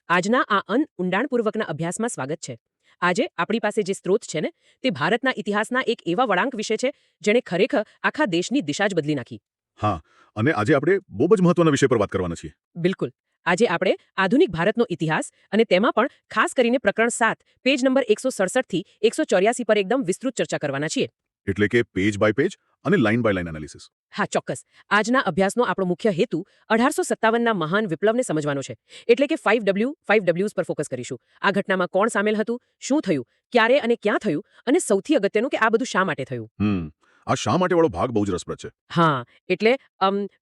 આજના આ ઊંડાણપૂર્વકના અભ્યાસમાં સ્વાગત છે. આજે આપણી પાસે જે સ્ત્રોત છે ને તે ભારતના ઇતિહાસના એક એવા વળાંક વિશે છે જેણે ખરેખર આખા દેશની દિશા જ બદલી નાખી. હા, અને આજે આપણે બહુ જ મહત્વના વિષય પર વાત કરવાના છીએ. બિલકુલ. આજે આપણે આધુનિક ભારતનો ઇતિહાસ અને તેમાં પણ ખાસ કરીને પ્રકરણ 7 પેજ નંબર 167 થી 184 પર એકદમ વિસ્તૃત ચર્ચા કરવાના છીએ. એટલે કે પેજ બાય પેજ અને લાઇન બાય લાઇન એનાલિસિસ. હા, ચોક્કસ. આજના અભ્યાસનો આપણો મુખ્ય હેતુ 1857ના મહાન વિપ્લવને સમજવાનો છે. એટલે કે 5Ws પર ફોકસ કરીશું. આ ઘટનામાં કોણ સામેલ હતું, શું થયું, ક્યારે અને ક્યાં થયું, અને સૌથી અગત્યનું કે આ બધું શા માટે થયું. આ શા માટે વાળો ભાગ બહુ જ રસપ્રદ છે. હા, એટલે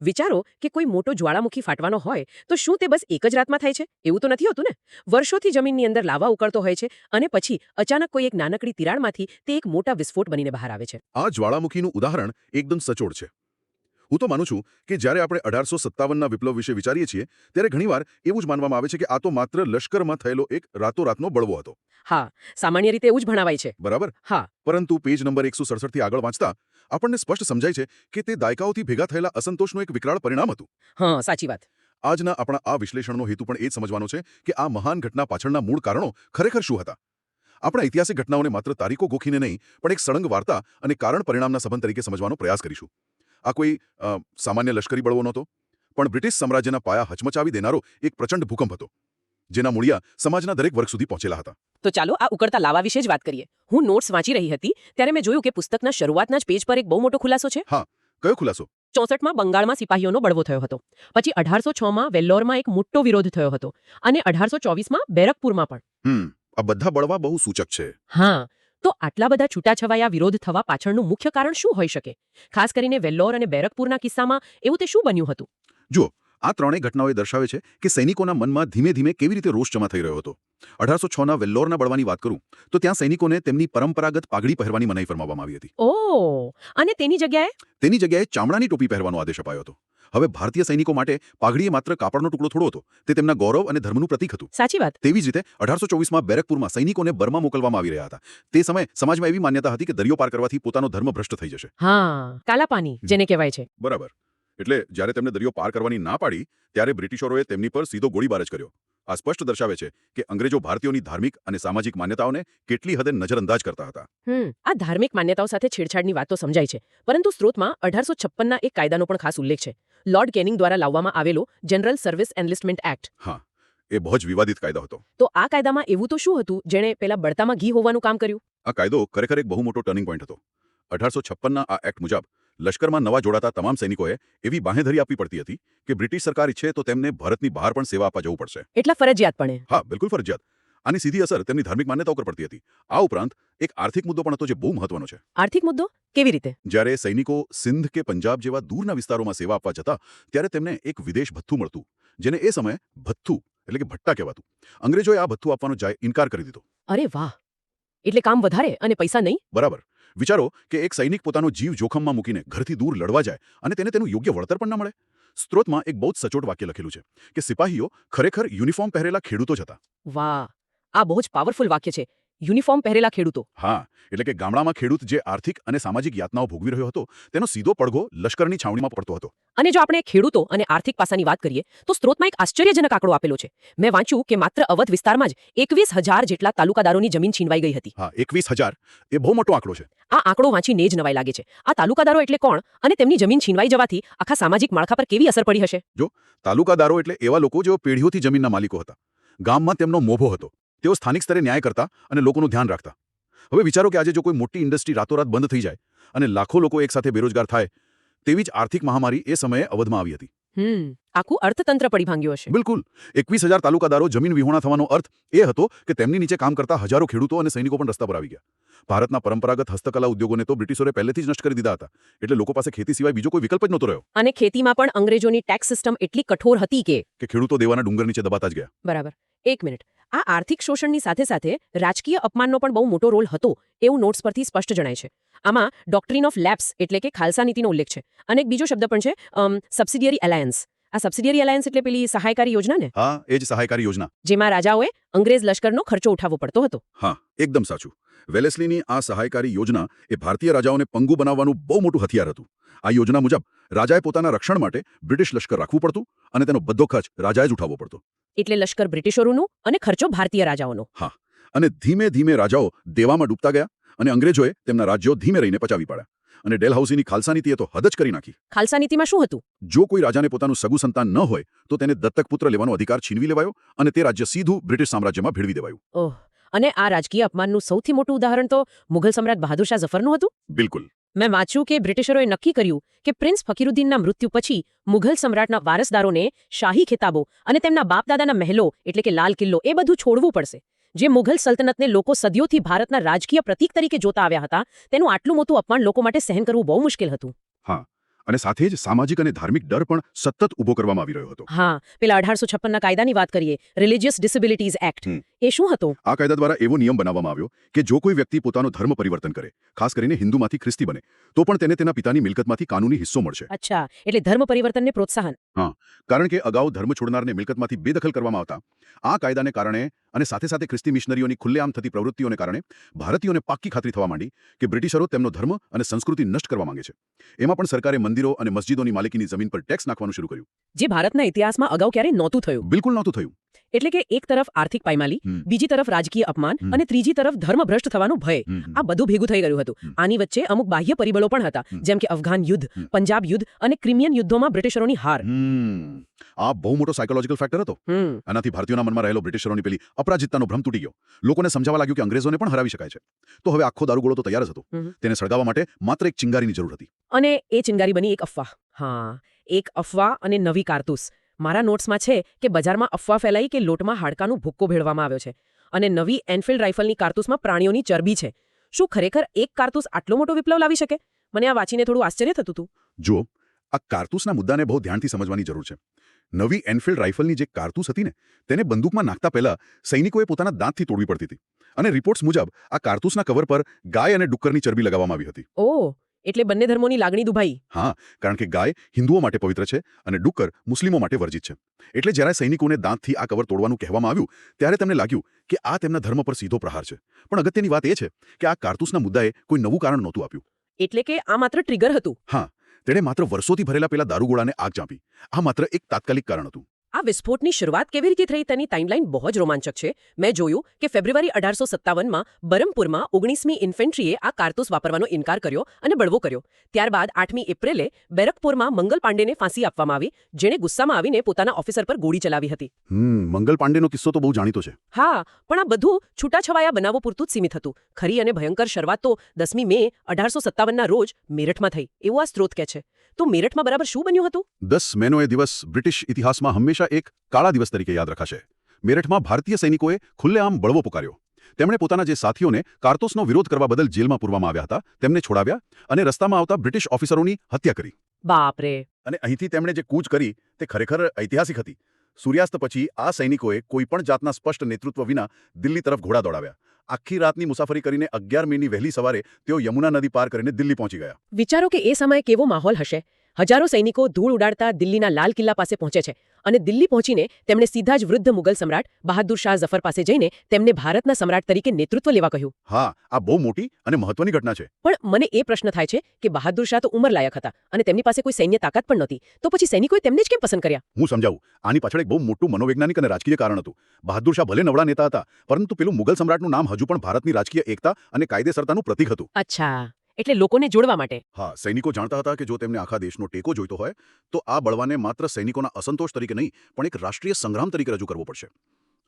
વિચારો કે કોઈ મોટો જ્વાળામુખી ફાટવાનો હોય તો શું તે બસ એક જ રાતમાં થાય છે? એવું તો નથી હોતું ને. વર્ષોથી જમીનની અંદર લાવા ઉકળતો હોય છે અને પછી અચાનક કોઈ એક નાનકડી તિરાડમાંથી તે એક મોટા વિસ્ફોટ બનીને બહાર આવે છે. આ જ્વાળામુખીનું ઉદાહરણ એકદમ સચોટ છે. હું તો માનું છું કે જ્યારે આપણે 1857ના વિપ્લવ વિશે વિચારીએ છીએ ત્યારે ઘણીવાર એવું જ માનવામાં આવે છે કે આ તો માત્ર લશ્કરમાં થયેલો એક રાતોરાતનો બળવો હતો. હા, સામાન્ય રીતે એવું જ ભણાવાય છે. બરાબર. હા, પરંતુ પેજ નંબર 167 થી આગળ વાંચતા આપણને સ્પષ્ટ સમજાય છે કે તે દાયકાઓથી ભેગા થયેલા અસંતોષનું એક વિકરાળ પરિણામ હતું. હા, સાચી વાત. આજના આપણા આ વિશ્લેષણનો હેતુ પણ એ જ સમજવાનો છે કે આ મહાન ઘટના પાછળના મૂળ કારણો ખરેખર શું હતા. આપણા ઐતિહાસિક ઘટનાઓને માત્ર તારીખો ગોખીને નહીં પણ એક સળંગ વાર્તા અને કારણ પરિણામના સંબંધ તરીકે સમજવાનો પ્રયાસ કરીશું. આ કોઈ સામાન્ય લશ્કરી બળવો નહોતો, પણ બ્રિટિશ સામ્રાજ્યના પાયા હચમચાવી દેનારો એક પ્રચંડ ભૂકંપ હતો, જેના મૂળિયા સમાજના દરેક વર્ગ સુધી પહોંચેલા હતા. તો ચાલો આ ઉકળતા લાવા વિશે જ વાત કરીએ. હું નોટ્સ વાંચી રહી હતી ત્યારે મેં જોયું કે પુસ્તકના શરૂઆતના જ પેજ પર એક બહુ મોટો ખુલાસો છે. હા, કયો ખુલાસો? 64માં બંગાળમાં સિપાહીઓનો બળવો થયો હતો. પછી 1806માં વેલ્લોરમાં એક મોટો વિરોધ થયો હતો અને 1824માં બેરકપુરમાં પણ. આ બધા બળવા બહુ સૂચક છે. હા, તો આટલા બધા છૂટાછવાયા વિરોધ થવા પાછળનું મુખ્ય કારણ શું હોઈ શકે? ખાસ કરીને વેલ્લોર અને બેરકપુરના કિસ્સામાં એવું તે શું બન્યું હતું? જુઓ, આ ત્રણેય ઘટનાઓએ દર્શાવે છે કે સૈનિકોના મનમાં ધીમે ધીમે કેવી રીતે રોષ જમા થઈ રહ્યો હતો. 1806ના વેલ્લોરના બળવાની વાત કરું તો ત્યાં સૈનિકોને તેમની પરંપરાગત પાઘડી પહેરવાની મનાઈ ફરમાવવામાં આવી હતી. ઓહ, અને તેની જગ્યાએ ચામડાની ટોપી પહેરવાનો આદેશ અપાયો હતો. હવે ભારતીય સૈનિકો માટે પાઘડી એ માત્ર કાપડનો ટુકડો થોડો હતો, તે તેમના ગૌરવ અને ધર્મનું પ્રતીક હતું. સાચી વાત. તેવી જ રીતે 1824માં બેરકપુરમાં સૈનિકોને બર્મા મોકલવામાં આવી રહ્યા હતા. તે સમયે સમાજમાં એવી માન્યતા હતી કે દરિયો પાર કરવાથી પોતાનો ધર્મ ભ્રષ્ટ થઈ જશે. હા, કાલાપાની જેને કહેવાય છે. બરાબર. એટલે જ્યારે તેમને દરિયો પાર કરવાની ના પાડી ત્યારે બ્રિટિશરોએ તેમની પર સીધો ગોળીબાર જ કર્યો. આ સ્પષ્ટ દર્શાવે છે કે અંગ્રેજો ભારતીયોની ધાર્મિક અને સામાજિક માન્યતાઓને કેટલી હદે નજરઅંદાજ કરતા હતા. આ ધાર્મિક માન્યતાઓ સાથે છેડછાડની વાત તો સમજાય છે, પરંતુ સ્ત્રોતમાં 1856ના એક કાયદાનો પણ ખાસ ઉલ્લેખ છે. લોર્ડ કેનિંગ દ્વારા લાવવામાં આવેલો જનરલ સર્વિસ એનલિસ્ટમેન્ટ એક્ટ. હા, એ બહુ જ વિવાદિત કાયદો હતો. તો આ કાયદામાં એવું તો શું હતું જેણે પેલા બળતામાં ઘી હોવાનું કામ કર્યું? આ કાયદો ખરેખર એક બહુ મોટો ટર્નિંગ પોઈન્ટ હતો. 1856ના આ એક્ટ મુજબ લશ્કરમાં નવા જોડાતા તમામ સૈનિકોએ એવી બાંહેધરી આપવી પડતી હતી કે બ્રિટિશ સરકાર ઈચ્છે તો તેમને ભારતની બહાર પણ સેવા આપવા જવું પડશે. એટલા ફરજિયાતપણે? હા, બિલકુલ ફરજિયાત. આની સીધી અસર તેમની ધાર્મિક માન્યતાઓ પર પડતી હતી. આ ઉપરાંત એક આર્થિક મુદ્દો પણ હતો જે બહુ મહત્વનો છે. આર્થિક મુદ્દો? કેવી રીતે? જ્યારે સૈનિકો સિંધ કે પંજાબ જેવા દૂરના વિસ્તારોમાં સેવા આપવા જતા ત્યારે તેમને એક વિદેશ ભથ્થું મળતું, જેને એ સમયે ભથ્થું એટલે કે ભટ્ટા કહેવાતું. અંગ્રેજોએ આ ભથ્થું આપવાનો ઇનકાર કરી દીધો. અરે વાહ! એટલે કામ વધારે અને પૈસા નહીં? બરાબર. વિચારો કે એક સૈનિક પોતાનો જીવ જોખમમાં મૂકીને ઘરથી દૂર લડવા જાય અને તેને તેનું યોગ્ય વળતર પણ ન મળે. સ્ત્રોતમાં એક બહુ જ સચોટ વાક્ય લખેલું છે કે સિપાહીઓ ખરેખર યુનિફોર્મ પહેરેલા ખેડૂતો જ હતા. વાહ, આ બહુ જ પાવરફુલ વાક્ય છે. યુનિફોર્મ પહેરેલા ખેડૂતો. હા, એટલે કે ગામડામાં ખેડૂત જે આર્થિક અને સામાજિક યાતનાઓ ભોગવી રહ્યો હતો તેનો સીધો પડઘો લશ્કરની છાવણીમાં પડતો હતો. અને જો આપણે ખેડૂતો અને આર્થિક પાસાની વાત કરીએ તો સ્ત્રોતમાં એક આશ્ચર્યજનક આંકડો આપેલો છે. મેં વાંચ્યું કે માત્ર અવધ વિસ્તારમાં જ 21,000 જેટલા તાલુકાદારોની જમીન છીનવાઈ ગઈ હતી. હા, 21,000 એ બહુ મોટો આંકડો છે. આ આંકડો વાંચીને જ નવાઈ લાગે છે. આ તાલુકાદારો એટલે કોણ અને તેમની જમીન છીનવાઈ જવાથી આખા સામાજિક માળખા પર કેવી અસર પડી હશે? જો, તાલુકાદારો એટલે એવા લોકો જેઓ પેઢીઓથી જમીનના માલિકો હતા. ગામમાં તેમનો મોભો હતો. તેઓ સ્થાનિક સ્તરે ન્યાય કરતા અને લોકોનું ધ્યાન રાખતા. હવે વિચારો કે આજે જો કોઈ મોટી ઇન્ડસ્ટ્રી રાતોરાત બંધ થઈ જાય અને લાખો લોકો એકસાથે બેરોજગાર થાય, તેવી જ આર્થિક મહામારી એ સમયે અવધમાં આવી હતી. આખું અર્થતંત્ર પડી ભાંગ્યું હશે. બિલકુલ. 21,000 તાલુકાદારો જમીન વિહોણા થવાનો અર્થ એ હતો કે તેમની નીચે કામ કરતા હજારો ખેડૂતો અને સૈનિકો પણ રસ્તા પર આવી ગયા. ભારતના પરંપરાગત હસ્તકલા ઉદ્યોગોને તો બ્રિટિશોએ પહેલેથી જ નષ્ટ કરી દીધા હતા. એટલે લોકો પાસે ખેતી સિવાય બીજો કોઈ વિકલ્પ જ નહોતો રહ્યો. અને ખેતીમાં પણ અંગ્રેજોની ટેક્સ સિસ્ટમ એટલી કઠોર હતી કે ખેડૂતો દેવાના ડુંગર નીચે દબાતા જ ગયા. બરાબર. એક મિનિટ. આ આર્થિક શોષણની સાથે સાથે રાજકીય અપમાનનો પણ બહુ મોટો રોલ હતો એવું નોટ્સ પરથી સ્પષ્ટ જણાય છે. આમાં ડોક્ટ્રીન ઓફ લેપ્સ એટલે કે ખાલસા નીતિનો ઉલ્લેખ છે અને એક બીજો શબ્દ પણ છે સબસિડિયરી એલાયન્સ. આ સબસિડિયરી એલાયન્સ એટલે પેલી સહાયકારી યોજના ને? હા, એ જ સહાયકારી યોજના. જેમાં રાજાઓએ અંગ્રેજ લશ્કરનો ખર્ચો ઉઠાવવો પડતો હતો. હા, એકદમ સાચું. વેલેસ્લીની આ સહાયકારી યોજના એ ભારતીય રાજાઓને પંગુ બનાવવાનું બહુ મોટું હથિયાર હતું. આ યોજના મુજબ રાજાએ પોતાના રક્ષણ માટે બ્રિટિશ લશ્કર રાખવું પડતું અને તેનો બધો ખર્ચ રાજાએ જ ઉઠાવવો પડતો. એટલે લશ્કર બ્રિટિશરોનું અને ખર્ચો ભારતીય રાજાઓનો. અને ધીમે ધીમે રાજાઓ દેવામાં ડૂબતા ગયા અને અંગ્રેજોએ તેમના રાજ્યો ધીમે રહીને પચાવી પાડ્યા અને ડેલહાઉસીની ખાલસા નીતિએ તો હદ જ કરી નાખી. ખાલસા નીતિમાં શું હતું? જો કોઈ રાજાને પોતાનું સગું સંતાન ન હોય તો તેને દત્તક પુત્ર લેવાનો અધિકાર છીનવી લેવાયો અને તે રાજ્ય સીધું બ્રિટિશ સામ્રાજ્યમાં ભેળવી દેવાયું. ઓહ, અને આ રાજકીય અપમાનનું સૌથી મોટું ઉદાહરણ તો મુઘલ સમ્રાટ બહાદુર શાહ ઝફરનું હતું. બિલકુલ. મેં વાંચ્યું કે બ્રિટિશરોએ નક્કી કર્યું કે પ્રિન્સ ફકીરુદ્દીનના મૃત્યુ પછી મુઘલ સમ્રાટના વારસદારોને શાહી ખિતાબો અને તેમના બાપદાદાના મહેલો એટલે કે લાલ કિલ્લો એ બધું છોડવું પડશે. જે મુઘલ સલ્તનતને લોકો સદીઓથી ભારતના રાજકીય પ્રતીક તરીકે જોતા આવ્યા હતા, તેનું આટલું મોટું અપમાન લોકો માટે સહન કરવું બહુ મુશ્કેલ હતું. અને સાથે જ સામાજિક અને ધાર્મિક ડર પણ સતત ઊભો કરવામાં આવી રહ્યો હતો. હા, પેલા 1856ના કાયદાની વાત કરીએ, રિલિજિયસ ડિસેબિલિટીઝ એક્ટ. એ શું હતો? આ કાયદા દ્વારા એવો નિયમ બનાવવામાં આવ્યો કે જો કોઈ વ્યક્તિ પોતાનો ધર્મ પરિવર્તન કરે, ખાસ કરીને હિન્દુમાંથી ખ્રિસ્તી બને, તો પણ તેને તેના પિતાની મિલકતમાંથી કાનૂની હિસ્સો મળશે. અચ્છા, એટલે ધર્મ પરિવર્તનને પ્રોત્સાહન. કારણ કે અગાઉ ધર્મ છોડનારને મિલકતમાંથી બેદખલ કરવામાં આવતા. આ કાયદાને કારણે અને સાથે સાથે ખ્રિસ્તી મિશનરીઓની ખુલ્લેઆમ થતી પ્રવૃત્તિઓને કારણે ભારતીયોને પાક્કી ખાતરી થવા માંડી કે બ્રિટિશરો તેમનો ધર્મ અને સંસ્કૃતિ નષ્ટ કરવા માંગે છે. એમાં પણ સરકારે મંદિરો અને મસ્જિદોની માલિકીની જમીન પર ટેક્સ નાખવાનું શરૂ કર્યું. જે ભારતના ઇતિહાસમાં અગાઉ ક્યારેય નહોતું થયું. બિલકુલ નહોતું થયું. એટલે કે એક તરફ આર્થિક પાયમાલી, બીજી તરફ રાજકીય અપમાન અને ત્રીજી તરફ ધર્મભ્રષ્ટ થવાનો ભય. આ બધું ભેગું થઈ ગયું હતું. આની વચ્ચે અમુક બાહ્ય પરિબળો પણ હતા, જેમ કે અફઘાન યુદ્ધ, પંજાબ યુદ્ધ અને ક્રિમિયન યુદ્ધોમાં બ્રિટિશરોની હાર. આ બહુ મોટો સાયકોલોજીકલ ફેક્ટર હતો. આનાથી ભારતીયોના મનમાં રહેલો બ્રિટિશરોની પેલી અપરાજિતતાનો ભ્રમ તૂટી ગયો. લોકોને સમજાવવા લાગ્યું કે અંગ્રેજોને પણ હરાવી શકાય છે. તો હવે આખો દારૂગોળો તો તૈયાર જ હતો. તેને સળગાવવા માટે માત્ર એક ચિંગારીની જરૂર હતી. અને એ ચિંગારી બની એક અફવા. એક અફવા અને નવી કારતૂસ. મારા નોટ્સમાં છે કે બજારમાં અફવા ફેલાઈ કે લોટમાં હાડકાનું ભુક્કો ભેળવામાં આવ્યો છે અને નવી એનફિલ્ડ રાઇફલની કારતૂસમાં પ્રાણીઓની ચરબી છે. શું ખરેખર એક કારતૂસ આટલો મોટો વિપ્લવ લાવી શકે? મને આ વાંચીને થોડું આશ્ચર્ય થતું હતું. જો આ કારતૂસના મુદ્દાને બહુ ધ્યાનથી સમજવાની જરૂર છે. નવી એનફિલ્ડ રાઇફલની જે કારતૂસ હતી ને, તેને બંદૂકમાં નાખતા પહેલા સૈનિકોએ પોતાના દાંતથી તોડવી પડતી હતી. અને રિપોર્ટ્સ મુજબ આ કારતૂસના કવર પર ગાય અને ડુક્કરની ચરબી લગાવવામાં આવી હતી. ઓહ, એટલે બંને ધર્મોની લાગણી દુભાઈ. હા, કારણ કે ગાય હિન્દુઓ માટે પવિત્ર છે અને ડુક્કર મુસ્લિમો માટે વર્જિત છે. એટલે જ્યારે સૈનિકોને દાંતથી આ કવર તોડવાનું કહેવામાં આવ્યું, ત્યારે તેમને લાગ્યું કે આ તેમના ધર્મ પર સીધો પ્રહાર છે. પણ અગત્યની વાત એ છે કે આ કારતૂસના મુદ્દાએ કોઈ નવું કારણ નહોતું આપ્યું. એટલે કે આ માત્ર ટ્રિગર હતું. તેણે માત્ર વર્ષોથી ભરેલા પેલા દારૂગોળાને આગ ચાંપી. આ માત્ર એક તાત્કાલિક કારણ હતું. આ વિસ્ફોટની શરૂઆત કેવી રીતે થઈ તેની ટાઈમલાઈન બહુ જ રોમાંચક છે. મેં જોયું કે ફેબ્રુઆરી 1857માં બરમપુરમાં 19મી ઇન્ફેન્ટ્રીએ આ કારતૂસ વાપરવાનો ઇનકાર કર્યો અને બળવો કર્યો. ત્યારબાદ 8મી એપ્રિલે બેરકપુરમાં મંગલ પાંડેને ફાંસી આપવામાં આવી, જેણે ગુસ્સામાં આવીને પોતાના ઓફિસર પર ગોળી ચલાવી હતી. મંગલ પાંડેનો કિસ્સો તો બહુ જાણીતો છે. હા, પણ આ બધું છૂટાછવાયા બનાવો પૂરતું જ સીમિત હતું. ખરી અને ભયંકર શરૂઆત તો 10મી મે 1857ના રોજ મેરઠમાં થઈ, એવું આ સ્ત્રોત કહે છે. તો મેરઠમાં બરાબર શું બન્યું હતું? 10 મેનો એ દિવસ બ્રિટિશ ઇતિહાસમાં હંમેશા એક કાળા દિવસ તરીકે યાદ રખાશે. મેરઠમાં ભારતીય સૈનિકોએ ખુલ્લેઆમ બળવો પુકાર્યો. તેમણે પોતાના જે સાથીઓને કારતૂસનો વિરોધ કરવા બદલ જેલમાં પૂરવામાં આવ્યા હતા, તેમને છોડાવ્યા અને રસ્તામાં આવતા બ્રિટિશ ઓફિસરોની હત્યા કરી. બાપરે. અને અહીંથી તેમણે જે કૂચ કરી તે ખરેખર ઐતિહાસિક હતી. સૂર્યાસ્ત પછી આ સૈનિકોએ કોઈપણ જાતના સ્પષ્ટ નેતૃત્વ વિના દિલ્હી તરફ ઘોડા દોડાવ્યા. આખી રાતની મુસાફરી કરીને 11 મેની વહેલી સવારે તેઓ યમુના નદી પાર કરીને દિલ્હી પહોંચી ગયા. વિચારો કે એ સમયે કેવો માહોલ હશે. હજારો સૈનિકો ધૂળ ઉડાડતા દિલ્હીના લાલ કિલ્લા પાસે પહોંચે છે અને દિલ્હી પહોંચીને તેમણે સીધા જ વૃદ્ધ મુગલ સમ્રાટ બહાદુર શાહ ઝફર પાસે જઈને તેમને ભારતના સમ્રાટ તરીકે નેતૃત્વ લેવા કહ્યું. હા, આ બહુ મોટી અને મહત્વની ઘટના છે. પણ મને એ પ્રશ્ન થાય છે કે બહાદુર શાહ તો ઉંમરલાયક હતા અને તેમની પાસે કોઈ સૈન્ય તાકાત પણ નહોતી, તો પછી સૈનિકોએ તેમને જ કેમ પસંદ કર્યા? હું સમજાવું. આની પાછળ એક બહુ મોટું મનોવૈજ્ઞાનિક અને રાજકીય કારણ હતું. બહાદુર શાહ ભલે નવડા નેતા હતા, પરંતુ પેલું મુગલ સમ્રાટનું નામ હજુ પણ ભારતની રાજકીય એકતા અને કાયદેસરતાનું પ્રતીક હતું. અચ્છા, એટલે લોકોને જોડવા માટે. હા, સૈનિકો જાણતા હતા કે જો તેમને આખા દેશનો ટેકો જોઈતો હોય તો આ બળવાને માત્ર સૈનિકોના અસંતોષ તરીકે નહીં, પણ એક રાષ્ટ્રીય સંગ્રામ તરીકે રજૂ કરવો પડશે.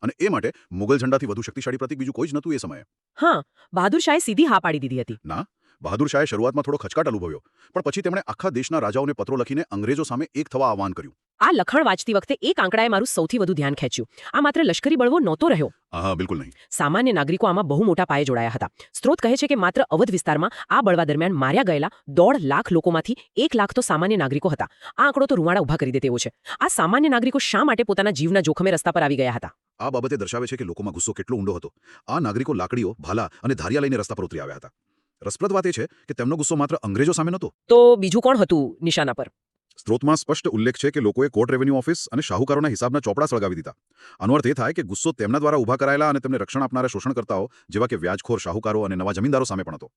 અને એ માટે મુગલ ઝંડાથી વધુ શક્તિશાળી પ્રતીક બીજું કોઈ જ નહોતું એ સમયે. હા, બહાદુર શાહે સીધી હા પાડી દીધી હતી. ના, બહાદુર શાહે શરૂઆતમાં થોડો ખચકાટ અનુભવ્યો, પણ પછી તેમણે આખા દેશના રાજાઓને પત્રો લખીને અંગ્રેજો સામે એક થવા આહવાન કર્યું. આ લખાણ વાંચતી વખતે એક આંકડાએ મારું સૌથી વધુ ધ્યાન ખેંચ્યું. આ માત્ર લશ્કરી બળવો નહોતો રહ્યો. હા, બિલકુલ નહીં. સામાન્ય નાગરિકો આમાં બહુ મોટા પાયે જોડાયા હતા. સ્ત્રોત કહે છે કે માત્ર અવધ વિસ્તારમાં આ બળવા દરમિયાન માર્યા ગયેલા 1.5 લાખ લોકોમાંથી 1 લાખ તો સામાન્ય નાગરિકો હતા. આ આંકડો તો રૂવાડા ઊભા કરી દે તેવો છે. આ સામાન્ય નાગરિકો શા માટે પોતાના જીવના જોખમે રસ્તા પર આવી ગયા હતા? આ બાબતે દર્શાવે છે કે લોકોમાં ગુસ્સો કેટલો ઊંડો હતો. આ નાગરિકો લાકડીઓ, ભાલા અને ધારિયા લઈને રસ્તા પર ઉતરી આવ્યા હતા. રસપ્રદ વાત એ છે કે તેમનો ગુસ્સો માત્ર અંગ્રેજો સામે નહોતો. તો બીજું કોણ હતું નિશાના પર? સ્ત્રોતમાં સ્પષ્ટ ઉલ્લેખ છે કે લોકોએ કોર્ટ રેવન્યુ ઓફિસ અને શાહુકારોના હિસાબના ચોપડા સળગાવી દીધા. આનો અર્થ એ થાય કે ગુસ્સો તેમના દ્વારા ઊભા કરાયેલા અને તેમને રક્ષણ આપનારા શોષણકર્તાઓ જેવા કે વ્યાજખોર શાહુકારો અને નવા જમીનદારો સામે પણ હતો.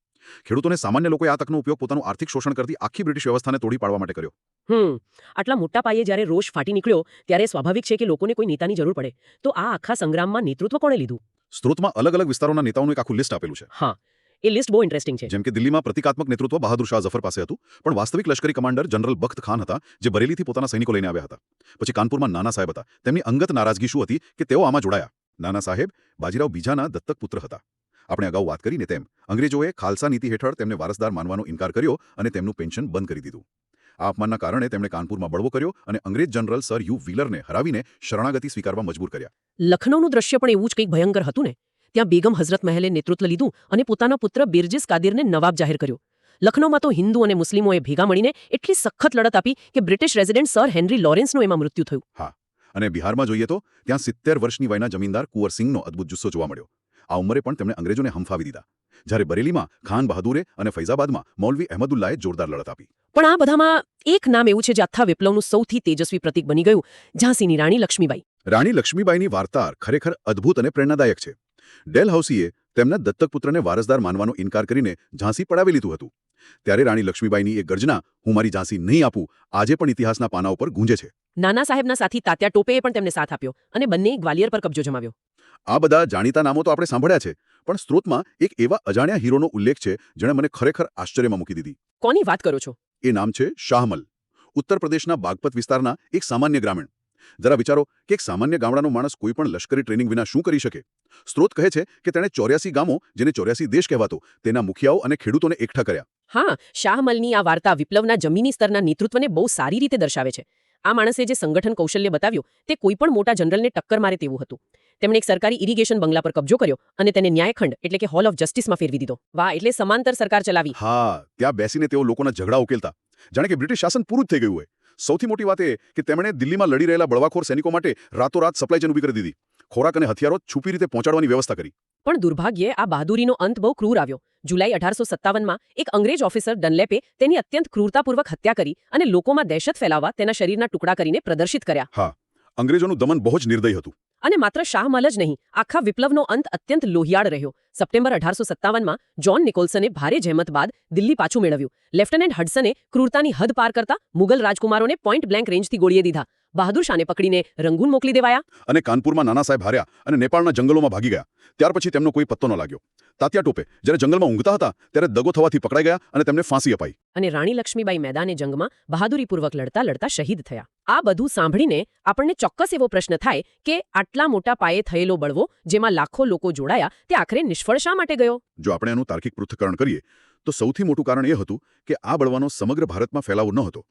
ખેડૂતોને સામાન્ય લોકોએ આ તકનો ઉપયોગ પોતાનું આર્થિક શોષણ કરતી આખી બ્રિટિશ વ્યવસ્થાને તોડી પાડવા માટે કર્યો. આટલા મોટા પાયે જ્યારે રોષ ફાટી નીકળ્યો ત્યારે સ્વાભાવિક છે કે લોકોને કોઈ નેતાની જરૂર પડે. તો આ આખા સંગ્રામમાં નેતૃત્વ કોણે લીધું? સ્ત્રોતમાં અલગ અલગ વિસ્તારોના નેતાઓનું એક આખું લિસ્ટ આપેલું છે. હા, એ લિસ્ટ બહુ ઇન્ટરેસ્ટિંગ છે. જેમ કે દિલ્હીમાં પ્રતિકાત્મક નેતૃત્વ બહાદુર શાહ ઝફર પાસે હતું, પણ વાસ્તવિક લશ્કરી કમાન્ડર જનરલ બખ્ત ખાન હતા, જે બરેલીથી પોતાના સૈનિકો લઈને આવ્યા હતા. પછી કાનપુરમાં નાના સાહેબ હતા. તેમની અંગત નારાજગી શું હતી કે તેઓ આમાં જોડાયા? નાના સાહેબ બાજીરાવ બીજાના દત્તક પુત્ર હતા. આપણે અગાઉ વાત કરીને તેમ અંગ્રેજોએ ખાલસા નીતિ હેઠળ તેમને વારસદાર માનવાનો ઇનકાર કર્યો અને તેમનું પેન્શન બંધ કરી દીધું. આ અપમાનના કારણે તેમણે કાનપુરમાં બળવો કર્યો અને અંગ્રેજ જનરલ સર યુ વ્હીલરને હરાવીને શરણાગતિ સ્વીકારવા મજબૂર કર્યા. લખનૌનું દ્રશ્ય પણ એવું જ કંઈક ભયંકર હતું ને. ત્યાં બેગમ હઝરત મહેલે નેતૃત્વ લીધું અને પોતાના પુત્ર બિરજીસ કાદિરને નવાબ જાહેર કર્યો. લખનૌમાં તો હિન્દુ અને મુસ્લિમોએ ભેગા મળીને એટલી સખત લડત આપી કે બ્રિટિશ રેસિડેન્ટ સર હેનરી લોરેન્સનું એમાં મૃત્યુ થયું. હા, અને બિહારમાં જોઈએ તો ત્યાં 70 વર્ષની વયના જમીનદાર કુંવર સિંહનો અદ્ભુત જુસ્સો જોવા મળ્યો. આ ઉંમરે પણ તેમણે અંગ્રેજોને હંફાવી દીધા. જ્યારે બરેલીમાં ખાન બહાદુરે અને ફૈઝાબાદમાં મૌલવી અહેમદુલ્લાએ જોરદાર લડત આપી. પણ આ બધામાં એક નામ એવું છે જે આખા વિપ્લવનું સૌથી તેજસ્વી પ્રતીક બની ગયું, ઝાંસીની રાણી લક્ષ્મીબાઈ. રાણી લક્ષ્મીબાઈની વાર્તા ખરેખર અદ્ભુત અને પ્રેરણાદાયક છે. ડેલહાઉસીએ તેમના દત્તક પુત્રને વારસદાર માનવાનો ઇનકાર કરીને ઝાંસી પડાવી લીધું હતું. ત્યારે રાણી લક્ષ્મીબાઈની એક ગર્જના, હું મારી ઝાંસી નહીં આપું, આજે પણ ઇતિહાસના પાના ઉપર ગૂંજે છે. નાના સાહેબના સાથી તાત્યા ટોપેએ પણ તેમને સાથ આપ્યો અને બંને ગ્વાલિયર પર કબજો જમાવ્યો. આ બધા જાણીતા નામો તો આપણે સાંભળ્યા છે, પણ સ્ત્રોતમાં એક એવા અજાણ્યા હીરોનો ઉલ્લેખ છે જેણે મને ખરેખર આશ્ચર્યમાં મૂકી દીધી. કોની વાત કરો છો? એ નામ છે શાહમલ. ઉત્તર પ્રદેશના બાગપત વિસ્તારના એક સામાન્ય ગ્રામીણ. જરા વિચારો કે એક સામાન્ય ગામડાનો માણસ કોઈ પણ લશ્કરી ટ્રેનિંગ વિના શું કરી શકે? સ્ત્રોત કહે છે કે તેણે 84 ગામો, જેને 84 દેશ કહેવાતો, તેના મુખિયાઓ અને ખેડૂતોને એકઠા કર્યા. હા, શાહમલની આ વાર્તા વિપ્લવના જમીની સ્તરના નેતૃત્વને બહુ સારી રીતે દર્શાવે છે. આ માણસે જે સંગઠન કૌશલ્ય બતાવ્યું તે કોઈ પણ મોટા જનરલને ટક્કર મારે તેવું હતું. તેમણે એક સરકારી ઇરિગેશન બંગલા પર કબજો કર્યો અને તેને ન્યાયખંડ એટલે કે હોલ ઓફ જસ્ટિસમાં ફેરવી દીધો. વાહ, એટલે સમાંતર સરકાર ચલાવી. હા, ત્યાં બેસીને તેઓ લોકોના ઝઘડા ઉકેલતા, જાણે કે બ્રિટિશ શાસન પૂરું જ થઈ ગયું હોય. સૌથી મોટી વાત એ કે તેમણે દિલ્હીમાં લડી રહેલા બળવાખોર સૈનિકો માટે રાતોરાત સપ્લાય ચેન ઊભી કરી દીધી. ખોરાક અને હથિયારો છુપી રીતે પહોંચાડવાની વ્યવસ્થા કરી. પણ દુર્ભાગ્યે આ બહાદુરીનો અંત બહુ ક્રૂર આવ્યો. જુલાઈ 1857માં એક અંગ્રેજ ઓફિસર ડનલેપે તેની અત્યંત ક્રૂરતાપૂર્વક હત્યા કરી અને લોકોમાં દહેશત ફેલાવવા તેના શરીરના ટુકડા કરીને પ્રદર્શિત કર્યા. હા, અંગ્રેજોનું દમન બહુ જ નિર્દયી હતું. અને માત્ર શાહમલ જ નહીં, આખા વિપ્લવનો અંત અત્યંત લોહિયાળ રહ્યો. સપ્ટેમ્બર 1857માં જોન નિકોલ્સને ભારે જહેમત બાદ દિલ્હી પાછું મેળવ્યું. લેફ્ટનન્ટ હડસને ક્રૂરતાની હદ પાર કરતા મુગલ રાજકુમારોને પોઈન્ટ બ્લેન્ક રેન્જથી ગોળીએ દીધા. બહાદુર શાહને પકડીને રંગૂન મોકલી દેવાયા. અને કાનપુરમાં નાના સાહેબ હાર્યા અને નેપાળના જંગલોમાં ભાગી ગયા. ત્યાર પછી તેમનો કોઈ પત્તો ન લાગ્યો. તાત્યા ટોપે જ્યારે જંગલમાં ઊંઘતા હતા ત્યારે દગો થવાથી પકડાઈ ગયા અને તેમને ફાંસી અપાઈ. અને રાણી લક્ષ્મીબાઈ મેદાને જંગમાં બહાદુરીપૂર્વક લડતા લડતા શહીદ થયા. આ બધું સાંભળીને આપણને ચોક્કસ એવો પ્રશ્ન થાય કે આટલા મોટા પાયે થયેલો બળવો, જેમાં લાખો લોકો જોડાયા, તે આખરે નિષ્ફળ શા માટે ગયો? જો આપણે એનું તાર્કિક પૃથ્થકરણ કરીએ તો સૌથી મોટું કારણ એ હતું કે આ બળવાનો સમગ્ર ભારતમાં ફેલાવો ન હતો.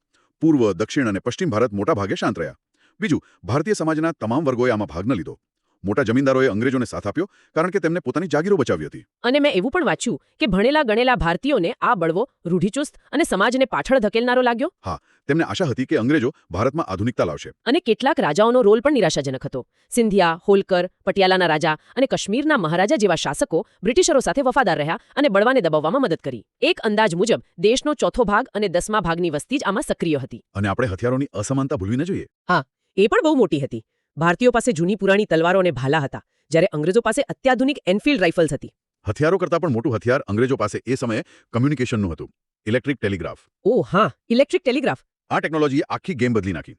પૂર્વ, દક્ષિણ અને પશ્ચિમ ભારત મોટા ભાગે શાંત રહ્યા. બીજું, ભારતીય સમાજના તમામ વર્ગોએ આમાં ભાગ ન લીધો. મોટા જમીનદારોએ અંગ્રેજોને સાથ આપ્યો કારણ કે તેમને પોતાની જાગીરો બચાવી હતી. અને મેં એવું પણ વાંચ્યું કે ભણેલા ગણેલા ભારતીયોને આ બળવો રૂઢિચુસ્ત અને સમાજને પાછળ ધકેલનારો લાગ્યો. હા, તેમને આશા હતી કે અંગ્રેજો ભારતમાં આધુનિકતા લાવશે. અને કેટલાક રાજાઓનો રોલ પણ નિરાશાજનક હતો. સિંધિયા, હોલકર, પટિયાલાના રાજા અને કાશ્મીરના મહારાજા જેવા શાસકો બ્રિટિશરો સાથે વફાદાર રહ્યા અને બળવાને દબાવવામાં મદદ કરી. એક અંદાજ મુજબ દેશનો ચોથો ભાગ અને 10મા ભાગની વસ્તી જ આમાં સક્રિય હતી. અને આપણે હથિયારોની અસમાનતા ભૂલવી ન જોઈએ. હા, એ પણ બહુ મોટી હતી. ભારતીયો પાસે જૂની પુરાણી તલવારો અને ભાલા હતા, જ્યારે અંગ્રેજો પાસે અત્યાધુનિક એનફિલ્ડ રાઇફલ્સ હતી. હથિયારો કરતાં પણ મોટું હથિયાર અંગ્રેજો પાસે એ સમયે કમ્યુનિકેશનનું હતું. Electric telegraph. ઓહ હા, ઇલેક્ટ્રિક ટેલિગ્રાફ. આ ટેકનોલોજીએ આખી ગેમ બદલી નાખી.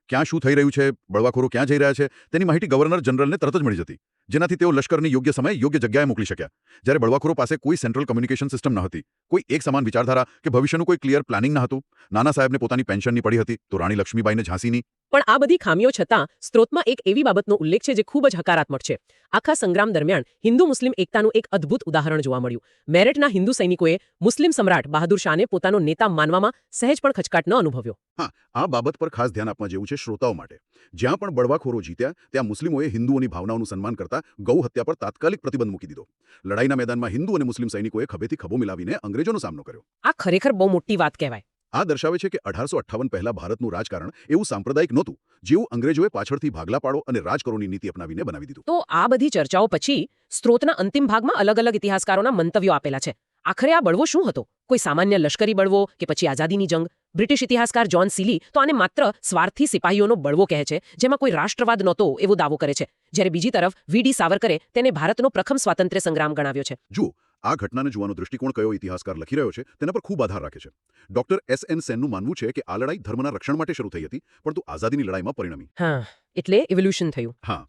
ક્યાં શું થઈ રહ્યું છે, બળવાખોરો ક્યાં જઈ રહ્યા છે, તેની માહિતી ગવર્નર જનરલને તરત જ મળી જતી, જેનાથી તેઓ લશ્કરની યોગ્ય સમયે યોગ્ય જગ્યાએ મોકલી શક્યા. જ્યારે બળવાખોરો પાસે કોઈ સેન્ટ્રલ કમ્યુનિકેશન સિસ્ટમ ન હતી, કોઈ એક સમાન વિચારધારા કે ભવિષ્યનું કોઈ ક્લિયર પ્લાનિંગ ન હતું. નાના સાહેબને પોતાની પેન્શનની પડી હતી, તો રાણી લક્ષ્મીબાઈને ઝાંસીની. પણ આ બધી ખામીઓ છતાં સ્ત્રોતમાં એક એવી બાબતનો ઉલ્લેખ છે જે ખૂબ જ હકારાત્મક છે. આખા સંગ્રામ દરમિયાન હિન્દુ મુસ્લિમ એકતાનું એક અદ્ભુત ઉદાહરણ જોવા મળ્યું. મેરઠના હિન્દુ સૈનિકોએ મુસ્લિમ સમ્રાટ બહાદુર શાહને પોતાનો નેતા માનવામાં સહેજ પણ ખચકાટ ન અનુભવ્યો. હા, આ બાબત પર ખાસ ધ્યાન આપવા જેવું છે શ્રોતાઓ માટે. જ્યાં પણ બળવાખોરો જીત્યા ત્યાં મુસ્લિમોએ હિન્દુઓની ભાવનાઓનું સન્માન કરતા ગૌ હત્યા પર તાત્કાલિક પ્રતિબંધ મૂકી દીધો. લડાઈના મેદાનમાં હિન્દુ અને મુસ્લિમ સૈનિકોએ ખભેથી ખભો મિલાવીને અંગ્રેજોનો સામનો કર્યો. આ ખરેખર બહુ મોટી વાત કહેવાય. આ દર્શાવે છે કે 1858 પહેલા ભારતનું રાજકારણ એવું સાંપ્રદાયિક નહોતું, જેવું અંગ્રેજોએ પાછળથી ભાગલા પાડો અને રાજકરોની નીતિ અપનાવીને બનાવી દીધું. તો આ બધી ચર્ચાઓ પછી સ્ત્રોતના અંતિમ ભાગમાં અલગ અલગ ઇતિહાસકારોના મંતવ્યો આપેલા છે. આખરે આ બળવો શું હતો? કોઈ સામાન્ય લશ્કરી બળવો કે પછી આઝાદીની જંગ? બ્રિટિશ ઇતિહાસકાર જ્હોન સીલી તો આને માત્ર સ્વાર્થી સિપાહીઓનો બળવો કહે છે, જેમાં કોઈ રાષ્ટ્રવાદ નહોતો એવો દાવો કરે છે, જ્યારે બીજી તરફ વી.ડી. સાવરકરે તેને ભારતનો પ્રથમ સ્વાતંત્ર્ય સંગ્રામ ગણાવ્યો છે. જુઓ, આ ઘટનાને જોવાનો દૃષ્ટિકોણ કયો ઇતિહાસકાર લખી રહ્યો છે તેના પર ખૂબ આધાર રાખે છે. Doctor S.N. સેનનું માનવું છે કે આ લડાઈ ધર્મના રક્ષણ માટે શરૂ થઈ હતી, પરંતુ આઝાદીની લડાઈમાં પરિણમી. હા, એટલે ઇવોલ્યુશન થયું. હા,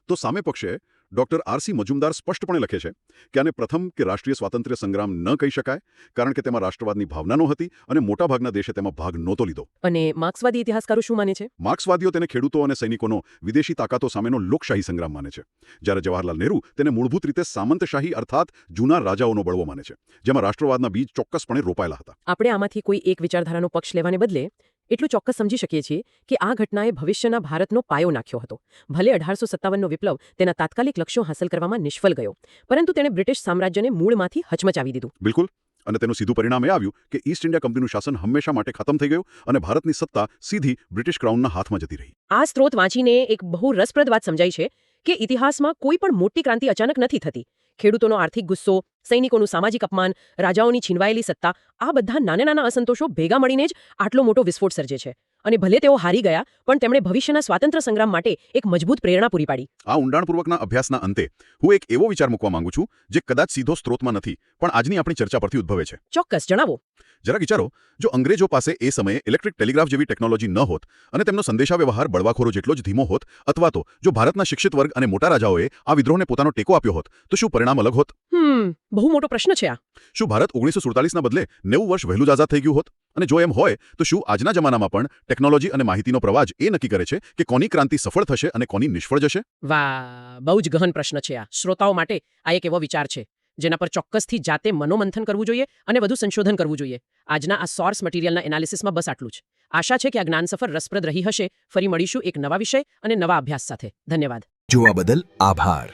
તો સામે પક્ષે ડોક્ટર R.C. મજુમદાર સ્પષ્ટપણે લખે છે કે આને પ્રથમ કે રાષ્ટ્રીય સ્વાતંત્ર્ય સંગ્રામ ન કહી શકાય, કારણ કે તેમાં રાષ્ટ્રવાદની ભાવના નહોતી અને મોટાભાગના દેશે તેમાં ભાગ નહોતો લીધો. અને માર્ક્સવાદી ઇતિહાસકારો શું માને છે? માર્ક્સવાદીઓ તેને ખેડૂતો અને સૈનિકોનો વિદેશી તાકાતો સામેનો લોકશાહી સંગ્રામ માને છે, જ્યારે જવાહરલાલ નહેરુ તેને મૂળભૂત રીતે સામંતશાહી અર્થાત જૂના રાજાઓનો બળવો માને છે, જેમાં રાષ્ટ્રવાદના બીજ ચોક્કસપણે રોપાયેલા હતા. આપણે આમાંથી કોઈ એક વિચારધારાનો પક્ષ લેવાને બદલે એટલું ચોક્કસ સમજી શકીએ છીએ કે આ ઘટનાએ ભવિષ્યના ભારતનો પાયો નાખ્યો હતો. ભલે 1857નો વિપ્લવ તેના તાત્કાલિક લક્ષ્યો હાંસલ કરવામાં નિષ્ફળ ગયો, પરંતુ તેણે બ્રિટિશ સામ્રાજ્યને મૂળમાંથી હચમચાવી દીધું. બિલકુલ. અને તેનું સીધું પરિણામ એ આવ્યું કે ઈસ્ટ ઇન્ડિયા કંપનીનું શાસન હંમેશા માટે ખતમ થઈ ગયું અને ભારતની સત્તા સીધી બ્રિટિશ ક્રાઉનના હાથમાં જતી રહી. આ સ્ત્રોત વાંચીને એક બહુ રસપ્રદ વાત સમજાઈ છે કે ઇતિહાસમાં કોઈ પણ મોટી ક્રાંતિ અચાનક નથી થતી. ખેડૂતોનો આર્થિક ગુસ્સો, સૈનિકોનું સામાજિક અપમાન, રાજાઓની છીનવાયેલી સત્તા, આ બધા નાના નાના અસંતોષો ભેગા મળીને જ આટલો મોટો વિસ્ફોટ સર્જે છે. અને ભલે તેઓ હારી ગયા, પણ તેમણે ભવિષ્યના સ્વાતંત્ર્ય સંગ્રામ માટે એક મજબૂત પ્રેરણા પૂરી પાડી. આ ઊંડાણપૂર્વકના અભ્યાસના અંતે હું એક એવો વિચાર મૂકવા માંગુ છું જે કદાચ સીધો સ્ત્રોતમાં નથી, પણ આજની આપણી ચર્ચા પરથી ઉદ્ભવે છે. ચોક્કસ, જણાવો. જરા વિચારો, જો અંગ્રેજો પાસે એ સમયે ઇલેક્ટ્રિક ટેલિગ્રાફ જેવી ટેકનોલોજી ન હોત અને તેમનો સંદેશાવ્યવહાર બળવાખોરો જેટલો જ ધીમો હોત, અથવા તો જો ભારતના શિક્ષિત વર્ગ અને મોટા રાજાઓએ આ વિદ્રોહને પોતાનો ટેકો આપ્યો હોત, તો શું પરિણામ અલગ હોત? બહુ મોટો પ્રશ્ન છે આ. શું ભારત 1947ના બદલે 90 વર્ષ વહેલું જ આઝાદ થઈ ગયું હોત? અને જો એમ હોય તો શું આજના જમાનામાં પણ ટેકનોલોજી અને માહિતીનો પ્રવાહ એ નક્કી કરે છે કે કોની ક્રાંતિ સફળ થશે અને કોની નિષ્ફળ જશે? વાહ, બહુ જ ગહન પ્રશ્ન છે આ. શ્રોતાઓ માટે આ એક એવો વિચાર છે જેના પર ચોક્કસથી જાતે મનોમંથન કરવું જોઈએ અને વધુ સંશોધન કરવું જોઈએ. આજના આ સોર્સ મટીરિયલના એનાલિસિસમાં બસ આટલું જ. આશા છે કે આ જ્ઞાન સફર રસપ્રદ રહી હશે. ફરી મળીશું એક નવા વિષય અને નવા અભ્યાસ સાથે. ધન્યવાદ. જોવા બદલ આભાર.